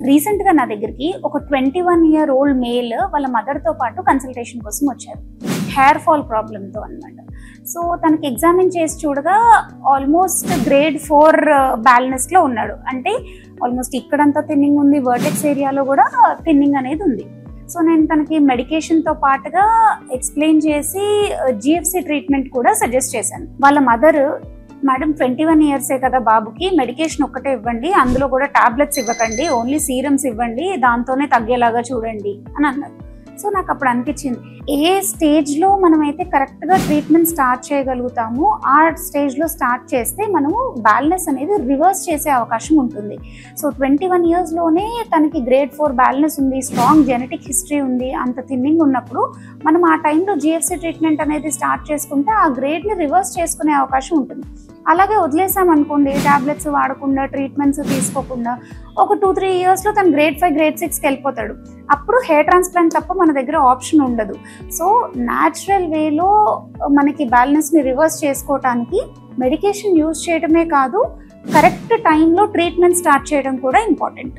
రీసెంట్గా నా దగ్గరికి ఒక 21-year-old మేల్ వాళ్ళ మదర్తో పాటు కన్సల్టేషన్ కోసం వచ్చారు. హెయిర్ ఫాల్ ప్రాబ్లంతో అనమాట. సో తనకి ఎగ్జామిన్ చేసి చూడగా ఆల్మోస్ట్ grade 4 బ్యాల్నెస్లో ఉన్నాడు. అంటే ఆల్మోస్ట్ ఇక్కడంతా థిన్నింగ్ ఉంది, వర్టెక్స్ ఏరియాలో కూడా థిన్నింగ్ అనేది ఉంది. సో నేను తనకి మెడికేషన్తో పాటుగా ఎక్స్ప్లెయిన్ చేసి జిఎఫ్సి ట్రీట్మెంట్ కూడా సజెస్ట్ చేశాను. వాళ్ళ మదర్, మేడం 21 years కదా బాబుకి, మెడికేషన్ ఒక్కటే ఇవ్వండి, అందులో కూడా టాబ్లెట్స్ ఇవ్వకండి, ఓన్లీ సీరమ్స్ ఇవ్వండి, దాంతోనే తగ్గేలాగా చూడండి అని అన్నారు. సో నాకు అప్పుడు అనిపించింది, ఏ స్టేజ్లో మనమైతే కరెక్ట్గా ట్రీట్మెంట్ స్టార్ట్ చేయగలుగుతామో ఆ స్టేజ్లో స్టార్ట్ చేస్తే మనము బ్యాలెన్స్ అనేది రివర్స్ చేసే అవకాశం ఉంటుంది. సో 21 yearsలోనే తనకి grade 4 బ్యాలెన్స్ ఉంది, స్ట్రాంగ్ జెనెటిక్ హిస్టరీ ఉంది, అంత థిన్నింగ్ ఉన్నప్పుడు మనం ఆ టైంలో జిఎఫ్సి ట్రీట్మెంట్ అనేది స్టార్ట్ చేసుకుంటే ఆ గ్రేడ్ని రివర్స్ చేసుకునే అవకాశం ఉంటుంది. అలాగే వదిలేసామనుకోండి, ట్యాబ్లెట్స్ వాడకుండా, ట్రీట్మెంట్స్ తీసుకోకుండా ఒక 2-3 yearsలో తను grade 5, grade 6కి వెళ్ళిపోతాడు. అప్పుడు హెయిర్ ట్రాన్స్ప్లాంట్ తప్ప మన దగ్గర ఆప్షన్ ఉండదు. సో న్యాచురల్ వేలో మనకి బ్యాలెన్స్ని రివర్స్ చేసుకోవటానికి మెడికేషన్ యూజ్ చేయడమే కాదు, కరెక్ట్ టైంలో ట్రీట్మెంట్ స్టార్ట్ చేయడం కూడా ఇంపార్టెంట్.